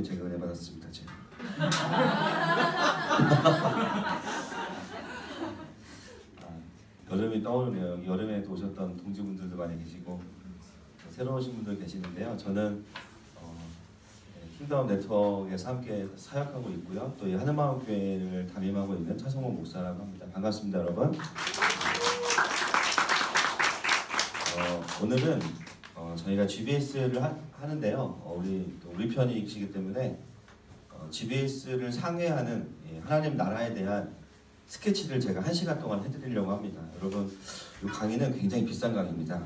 제가 은혜 받았습니다. 제가. 여름이 떠오르네요. 여름에 오셨던 동지분들도 많이 계시고 새로 오신 분들 계시는데요. 저는 킹덤 네트워크에서 함께 사역하고 있고요. 또 이 하늘마음교회를 담임하고 있는 차성원 목사라고 합니다. 반갑습니다, 여러분. 오늘은 저희가 GBS를 하는데요. 우리 편이시기 때문에 GBS를 상회하는 하나님 나라에 대한 스케치를 제가 1시간 동안 해드리려고 합니다. 여러분, 이 강의는 굉장히 비싼 강의입니다.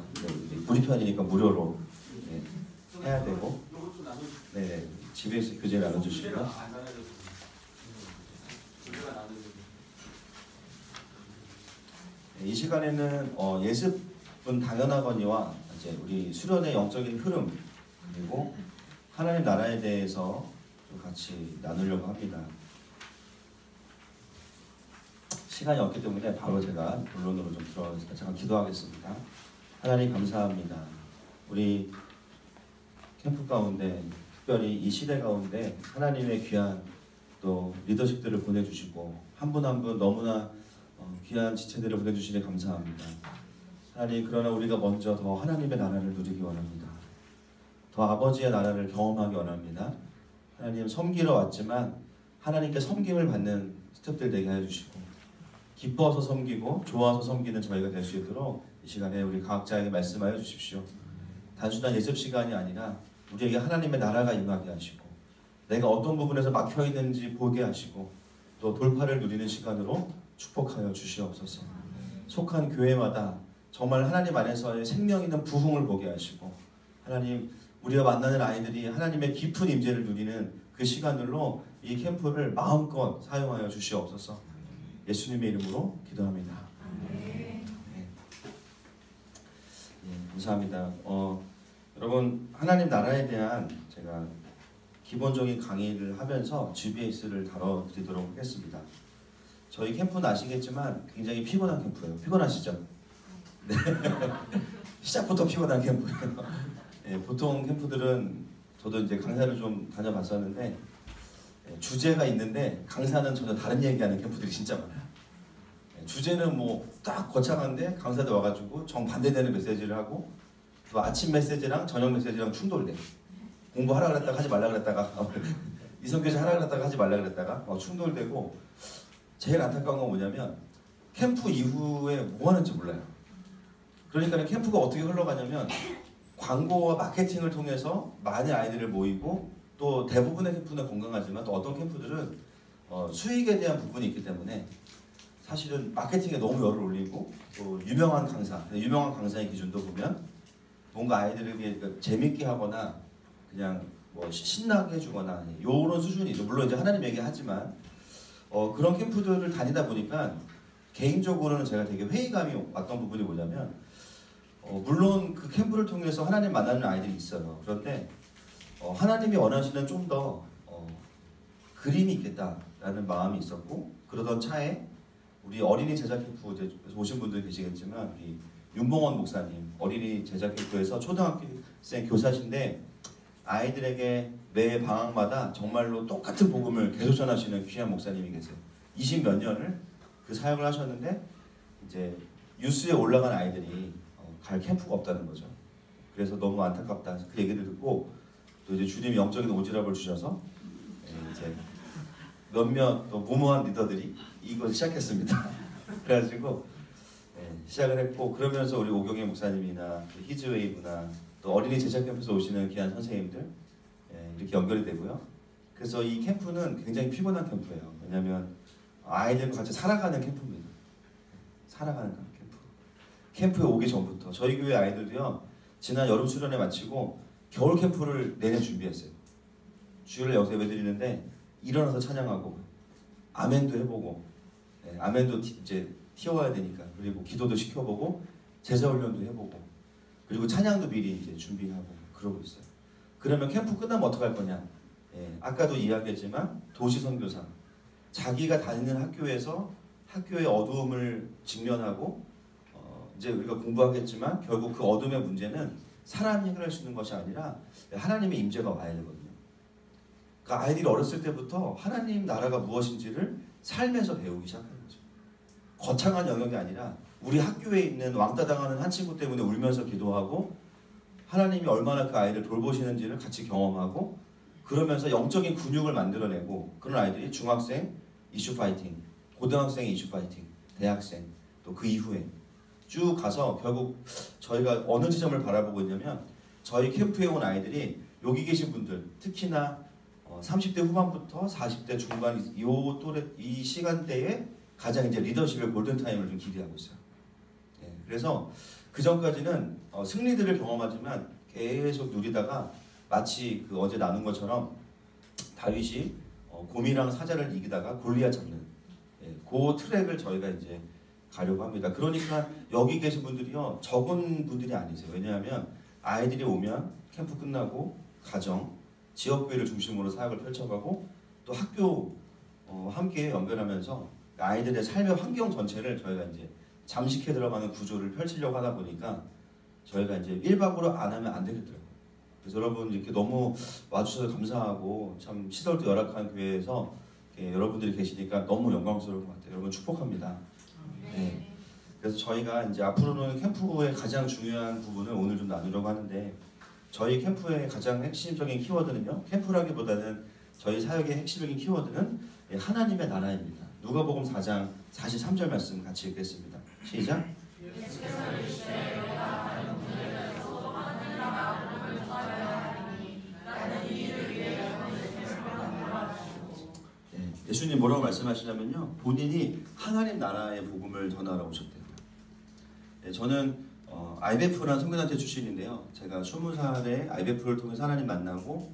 우리 편이니까 무료로 해야 되고, 네, GBS 교재 나눠주시고요. 이 시간에는 예습은 당연하거니와 이제 우리 수련의 영적인 흐름 그리고 하나님 나라에 대해서 좀 같이 나누려고 합니다. 시간이 없기 때문에 바로 제가 본론으로 좀 들어가겠습니다. 잠깐 기도하겠습니다. 하나님 감사합니다. 우리 캠프 가운데 특별히 이 시대 가운데 하나님의 귀한 또 리더십들을 보내주시고 한 분 한 분 너무나 귀한 지체들을 보내주시니 감사합니다. 하나님, 그러나 우리가 먼저 더 하나님의 나라를 누리기 원합니다. 더 아버지의 나라를 경험하기 원합니다. 하나님, 섬기러 왔지만 하나님께 섬김을 받는 스태프들 되게 해주시고 기뻐서 섬기고 좋아서 섬기는 저희가 될 수 있도록 이 시간에 우리 각자에게 말씀하여 주십시오. 단순한 예습 시간이 아니라 우리에게 하나님의 나라가 임하게 하시고 내가 어떤 부분에서 막혀있는지 보게 하시고 또 돌파를 누리는 시간으로 축복하여 주시옵소서. 속한 교회마다 정말 하나님 안에서의 생명 있는 부흥을 보게 하시고 하나님, 우리가 만나는 아이들이 하나님의 깊은 임재를 누리는 그 시간들로 이 캠프를 마음껏 사용하여 주시옵소서. 예수님의 이름으로 기도합니다. 네. 감사합니다. 여러분, 하나님 나라에 대한 제가 기본적인 강의를 하면서 GBS를 다뤄드리도록 하겠습니다. 저희 캠프는 아시겠지만 굉장히 피곤한 캠프예요. 피곤하시죠? 네. 시작부터 피곤한 캠프예요. 네, 보통 캠프들은 저도 이제 강사를 좀 다녀봤었는데 주제가 있는데 강사는 전혀 다른 얘기하는 캠프들이 진짜 많아요. 주제는 뭐 딱 거창한데 강사들 와가지고 정반대되는 메시지를 하고 또 아침 메시지랑 저녁 메시지랑 충돌돼. 공부하라 그랬다가 하지 말라 그랬다가 이성교제 하라 그랬다가 하지 말라 그랬다가 충돌되고, 제일 안타까운 건 뭐냐면 캠프 이후에 뭐 하는지 몰라요. 그러니까 캠프가 어떻게 흘러가냐면 광고와 마케팅을 통해서 많은 아이들을 모이고, 또 대부분의 캠프는 건강하지만 또 어떤 캠프들은 수익에 대한 부분이 있기 때문에 사실은 마케팅에 너무 열을 올리고, 또 유명한 강사의 기준도 보면 뭔가 아이들에게 재밌게 하거나 그냥 뭐 신나게 해주거나 요런 수준이죠. 물론 이제 하나님 얘기하지만 그런 캠프들을 다니다 보니까 개인적으로는 제가 되게 회의감이 왔던 부분이 뭐냐면 물론 그 캠프를 통해서 하나님 만나는 아이들이 있어요. 그런데 하나님이 원하시는 좀 더 그림이 있겠다라는 마음이 있었고, 그러던 차에 우리 어린이 제자 캠프에서 오신 분들 계시겠지만 우리 윤봉원 목사님 어린이 제자 캠프에서 초등학생 교사신데 아이들에게 매 방학마다 정말로 똑같은 복음을 계속 전하시는 귀한 목사님이 계세요. 20몇 년을 그 사역을 하셨는데 이제 뉴스에 올라간 아이들이 갈 캠프가 없다는 거죠. 그래서 너무 안타깝다 그 얘기를 듣고, 또 이제 주님이 영적인 오지랖을 주셔서 이제 몇몇 또 무모한 리더들이 이걸 시작했습니다. 그래가지고 시작을 했고, 그러면서 우리 오경희 목사님이나 히즈웨이브나 또 어린이 제자 캠프에서 오시는 귀한 선생님들 이렇게 연결이 되고요. 그래서 이 캠프는 굉장히 피곤한 캠프예요. 왜냐하면 아이들과 같이 살아가는 캠프입니다. 살아가는 캠프. 캠프에 오기 전부터 저희 교회 아이들도요, 지난 여름 수련회 마치고 겨울 캠프를 내내 준비했어요. 주일날 여기서 예배드리는데 일어나서 찬양하고 아멘도 해보고, 아멘도 이제 튀어와야 되니까, 그리고 기도도 시켜보고 제사훈련도 해보고, 그리고 찬양도 미리 이제 준비하고 그러고 있어요. 그러면 캠프 끝나면 어떻게 할 거냐? 아까도 이야기했지만 도시 선교사, 자기가 다니는 학교에서 학교의 어두움을 직면하고 이제 우리가 공부하겠지만 결국 그 어둠의 문제는 사람이 해결할 수 있는 것이 아니라 하나님의 임재가 와야 되거든요. 그러니까 아이들이 어렸을 때부터 하나님 나라가 무엇인지를 삶에서 배우기 시작하는 거죠. 거창한 영역이 아니라 우리 학교에 있는 왕따 당하는 한 친구 때문에 울면서 기도하고 하나님이 얼마나 그 아이를 돌보시는지를 같이 경험하고 그러면서 영적인 근육을 만들어내고 그런 아이들이 중학생 이슈 파이팅, 고등학생 이슈 파이팅, 대학생 또 그 이후에 쭉 가서 결국 저희가 어느 지점을 바라보고 있냐면 저희 캠프에 온 아이들이 여기 계신 분들 특히나 30대 후반부터 40대 중반 이 시간대에 가장 이제 리더십의 골든타임을 좀 기대하고 있어요. 예, 그래서 그 전까지는 승리들을 경험하지만 계속 누리다가 마치 그 어제 나눈 것처럼 다윗이 곰이랑 사자를 이기다가 골리앗 잡는 그 트랙을 저희가 이제 가려고 합니다. 그러니까 여기 계신 분들이요 적은 분들이 아니세요. 왜냐하면 아이들이 오면 캠프 끝나고 가정, 지역교회를 중심으로 사역을 펼쳐가고 또 학교 함께 연결하면서 아이들의 삶의 환경 전체를 저희가 이제 잠식해 들어가는 구조를 펼치려고 하다 보니까 저희가 이제 1박으로 안 하면 안 되겠더라고요. 그래서 여러분 이렇게 너무 와주셔서 감사하고 참 시설도 열악한 교회에서 여러분들이 계시니까 너무 영광스러운 것 같아요. 여러분 축복합니다. 네. 그래서 저희가 이제 앞으로는 캠프의 가장 중요한 부분을 오늘 좀 나누려고 하는데 저희 캠프의 가장 핵심적인 키워드는요. 캠프라기보다는 저희 사역의 핵심적인 키워드는 하나님의 나라입니다. 누가복음 4장 43절 말씀 같이 읽겠습니다. 시작. 예수님 뭐라고 말씀하시냐면요. 본인이 하나님 나라의 복음을 전하러 오셨대요. 저는 IBF라는 선교단체 출신인데요. 제가 20살에 IBF를 통해서 하나님 만나고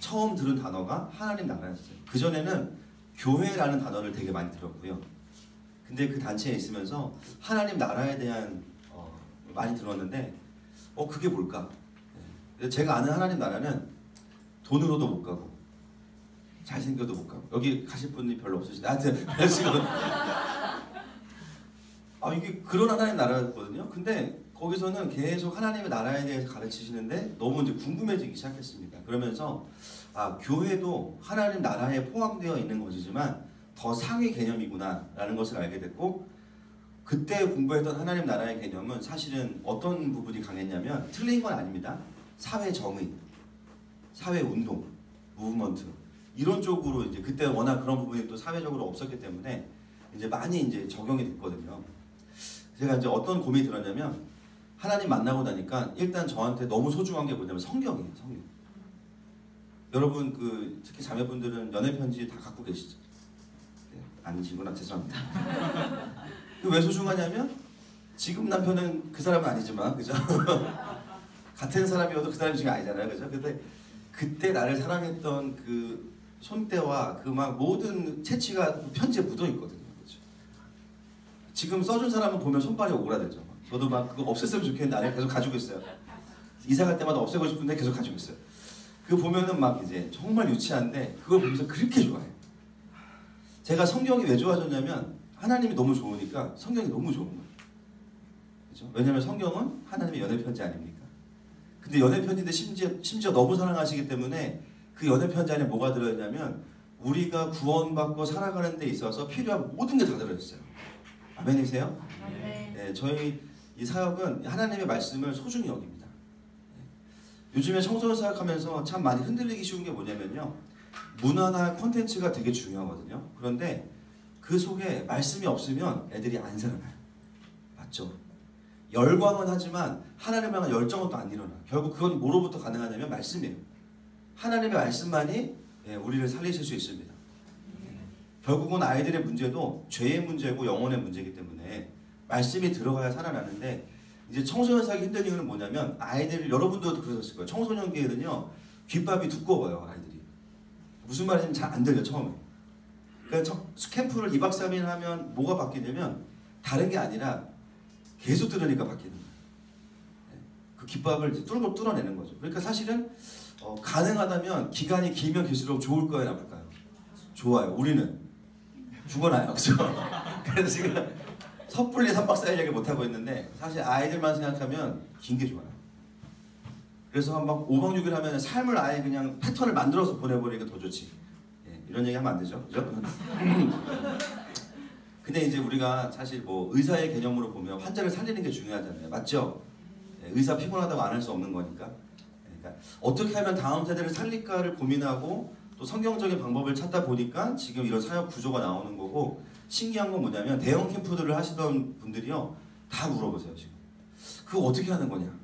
처음 들은 단어가 하나님 나라였어요. 그전에는 교회라는 단어를 되게 많이 들었고요. 근데 그 단체에 있으면서 하나님 나라에 대한 많이 들었는데 그게 뭘까? 제가 아는 하나님 나라는 돈으로도 못 가고 잘생겨도 못 가고 여기 가실 분이 별로 없으신데 하여튼 이게 그런 하나님 나라였거든요. 근데 거기서는 계속 하나님의 나라에 대해서 가르치시는데 너무 이제 궁금해지기 시작했습니다. 그러면서 교회도 하나님 나라에 포함되어 있는 것이지만 더 상위 개념이구나 라는 것을 알게 됐고 그때 공부했던 하나님 나라의 개념은 사실은 어떤 부분이 강했냐면 틀린 건 아닙니다. 사회 정의, 사회 운동, 무브먼트 이런 쪽으로 이제 그때 워낙 그런 부분이 또 사회적으로 없었기 때문에 이제 많이 이제 적용이 됐거든요. 제가 이제 어떤 고민이 들었냐면 하나님 만나고 나니까 일단 저한테 너무 소중한 게 뭐냐면 성경이에요. 성경. 여러분 특히 자매분들은 연애 편지 다 갖고 계시죠? 네, 아니시구나 죄송합니다. 왜 소중하냐면 지금 남편은 그 사람은 아니지만 그죠? 같은 사람이어도 그 사람이 지금 아니잖아요, 그죠? 근데 그때 나를 사랑했던 그 손때와 그 막 모든 채취가 편지에 묻어 있거든요. 그렇죠? 지금 써준 사람은 보면 손발이 오그라들죠. 저도 막 그거 없앴으면 좋겠는데 안에 계속 가지고 있어요. 이사 갈 때마다 없애고 싶은데 계속 가지고 있어요. 그거 보면은 막 이제 정말 유치한데 그걸 보면서 그렇게 좋아해요. 제가 성경이 왜 좋아졌냐면 하나님이 너무 좋으니까 성경이 너무 좋은 거예요. 그렇죠? 왜냐면 성경은 하나님의 연애 편지 아닙니까? 근데 연애 편지인데 심지어 너무 사랑하시기 때문에 그 연애 편지 안에 뭐가 들어있냐면 우리가 구원받고 살아가는 데 있어서 필요한 모든 게 다 들어있어요. 아멘이세요? 네, 저희 이 사역은 하나님의 말씀을 소중히 여깁니다. 요즘에 청소년 사역하면서 참 많이 흔들리기 쉬운 게 뭐냐면요. 문화나 콘텐츠가 되게 중요하거든요. 그런데 그 속에 말씀이 없으면 애들이 안 살아나요. 맞죠? 열광은 하지만 하나님을 향한 열정은 또 안 일어나. 결국 그건 뭐로부터 가능하냐면 말씀이에요. 하나님의 말씀만이 우리를 살리실 수 있습니다. 결국은 아이들의 문제도 죄의 문제고 영혼의 문제이기 때문에 말씀이 들어가야 살아나는데 이제 청소년 사기 힘든 이유는 뭐냐면 아이들 여러분도 그러셨을 거예요. 청소년기에는요 귓밥이 두꺼워요. 아이들이 무슨 말인지 잘 안 들려 처음에. 그러니까 캠프를 2박 3일 하면 뭐가 바뀌냐면 다른 게 아니라 계속 들으니까 바뀌는 거예요. 그 귓밥을 뚫어내는 거죠. 그러니까 사실은 가능하다면 기간이 길면 길수록 좋을 거예요, 나쁠까요? 좋아요. 우리는 죽어나요. 그렇죠? 그래서 지금 섣불리 3박 4일 얘기 못하고 있는데 사실 아이들만 생각하면 긴 게 좋아요. 그래서 막 5박 6일 하면 삶을 아예 그냥 패턴을 만들어서 보내버리니까 더 좋지. 예, 이런 얘기 하면 안 되죠, 그죠? 근데 이제 우리가 사실 뭐 의사의 개념으로 보면 환자를 살리는 게 중요하잖아요, 맞죠? 예, 의사 피곤하다고 안 할 수 없는 거니까. 그러니까 어떻게 하면 다음 세대를 살릴까를 고민하고 또 성경적인 방법을 찾다 보니까 지금 이런 사역 구조가 나오는 거고, 신기한 건 뭐냐면 대형 캠프들을 하시던 분들이요 다 물어보세요. 지금 그거 어떻게 하는 거냐,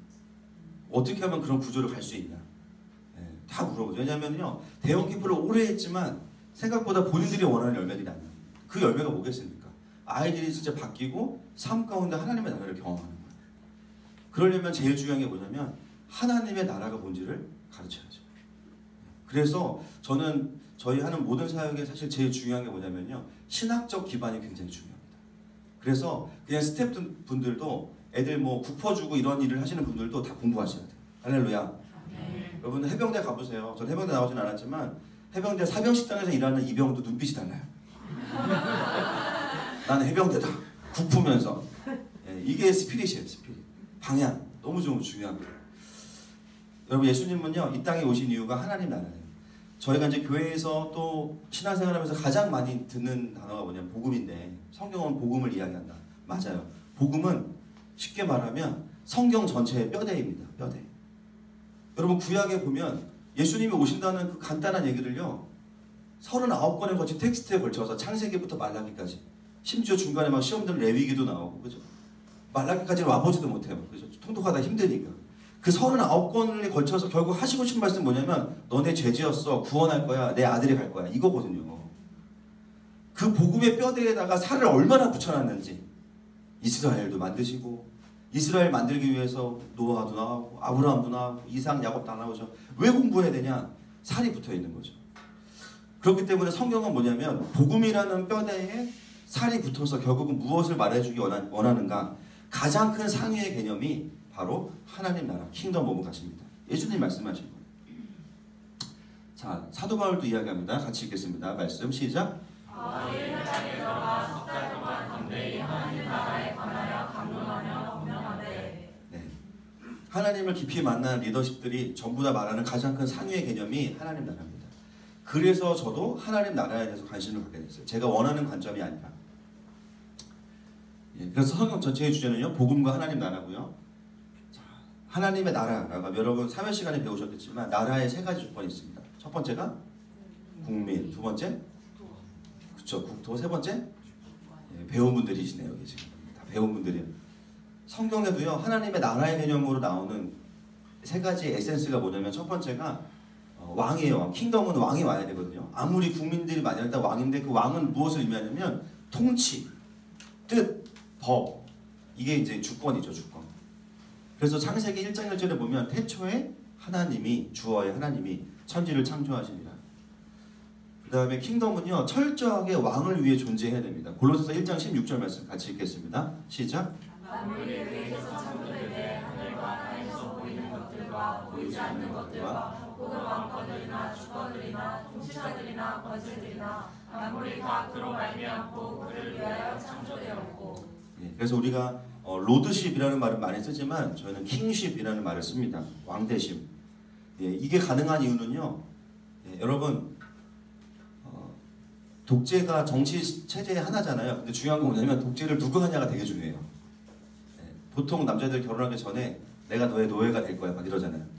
어떻게 하면 그런 구조를 갈 수 있냐, 예, 다 물어보죠. 왜냐면요 대형 캠프를 오래 했지만 생각보다 본인들이 원하는 열매들이 안 나요. 그 열매가 뭐겠습니까? 아이들이 진짜 바뀌고 삶 가운데 하나님의 나라를 경험하는 거예요. 그러려면 제일 중요한 게 뭐냐면 하나님의 나라가 뭔지를 가르쳐야죠. 그래서 저는 저희 하는 모든 사역에 사실 제일 중요한 게 뭐냐면요, 신학적 기반이 굉장히 중요합니다. 그래서 그냥 스태프분들도 애들 뭐 국 퍼주고 이런 일을 하시는 분들도 다 공부하셔야 돼요. 할렐루야. 여러분 해병대 가보세요. 전 해병대 나오진 않았지만 해병대 사병식당에서 일하는 이병도 눈빛이 달라요. 나는 해병대다. 국 푸면서. 예, 이게 스피릿이에요. 스피릿. 방향. 너무 중요합니다. 여러분 예수님은요 이 땅에 오신 이유가 하나님 나라예요. 저희가 이제 교회에서 또 신앙생활하면서 가장 많이 듣는 단어가 뭐냐면 복음인데, 성경은 복음을 이야기한다. 맞아요. 복음은 쉽게 말하면 성경 전체의 뼈대입니다. 뼈대. 여러분 구약에 보면 예수님이 오신다는 그 간단한 얘기를요 39권에 걸친 텍스트에 걸쳐서 창세기부터 말라기까지, 심지어 중간에 막 시험 드는 레위기도 나오고, 그죠? 말라기까지는 와보지도 못해요. 그죠? 통독하다 힘드니까. 그 39권에 걸쳐서 결국 하시고 싶은 말씀 뭐냐면 너네 죄지었어, 구원할 거야, 내 아들이 갈 거야, 이거거든요. 그 복음의 뼈대에다가 살을 얼마나 붙여놨는지. 이스라엘도 만드시고, 이스라엘 만들기 위해서 노아도 나오고 아브라함도 나오고 이삭 야곱 다 나오죠. 왜 공부해야 되냐? 살이 붙어있는 거죠. 그렇기 때문에 성경은 뭐냐면 복음이라는 뼈대에 살이 붙어서 결국은 무엇을 말해주기 원하는가, 가장 큰 상위의 개념이 바로 하나님 나라, 킹덤 오브 갓입니다. 예수님 말씀하신 거예요. 자, 사도 바울도 이야기합니다. 같이 읽겠습니다. 말씀 시작. 네. 하나님을 깊이 만난 리더십들이 전부 다 말하는 가장 큰 상위의 개념이 하나님 나라입니다. 그래서 저도 하나님 나라에 대해서 관심을 갖게 됐어요. 제가 원하는 관점이 아니라. 예, 그래서 성경 전체의 주제는요 복음과 하나님 나라고요. 하나님의 나라가 여러분 사회 시간에 배우셨겠지만 나라에 세 가지 조건이 있습니다. 첫 번째가 국민, 두 번째 그쵸 국토, 세 번째 예, 배운 분들이시네요. 여기 지금 다 배운 분들이에요. 성경에도요 하나님의 나라의 개념으로 나오는 세 가지 에센스가 뭐냐면 첫 번째가 왕이에요. 킹덤은 왕이 와야 되거든요. 아무리 국민들이 많이 할다 왕인데 그 왕은 무엇을 의미하냐면 통치, 뜻, 법, 이게 이제 주권이죠. 주권. 그래서 창세기 1장 1절에 보면 태초에 하나님이, 주어의 하나님이 천지를 창조하시니라. 그 다음에 킹덤은요 철저하게 왕을 위해 존재해야 됩니다. 골로새서 1장 16절 말씀 같이 읽겠습니다. 시작. 만물을 위해서 창조되되 하늘과 땅에서 보이는 것들과 보이지 않는 것들과 혹은 왕권들이나 주권들이나 통치자들이나 권세들이나 만물이 다 그로 말미암고 그를 위하여 창조되었고. 예, 그래서 우리가 로드십이라는 말을 많이 쓰지만 저희는 킹십이라는 말을 씁니다. 왕대심. 예, 이게 가능한 이유는요. 예, 여러분 독재가 정치 체제의 하나잖아요. 근데 중요한 건 뭐냐면 독재를 누가 하냐가 되게 중요해요. 예, 보통 남자들 결혼하기 전에 내가 너의 노예가 될 거야 막 이러잖아요.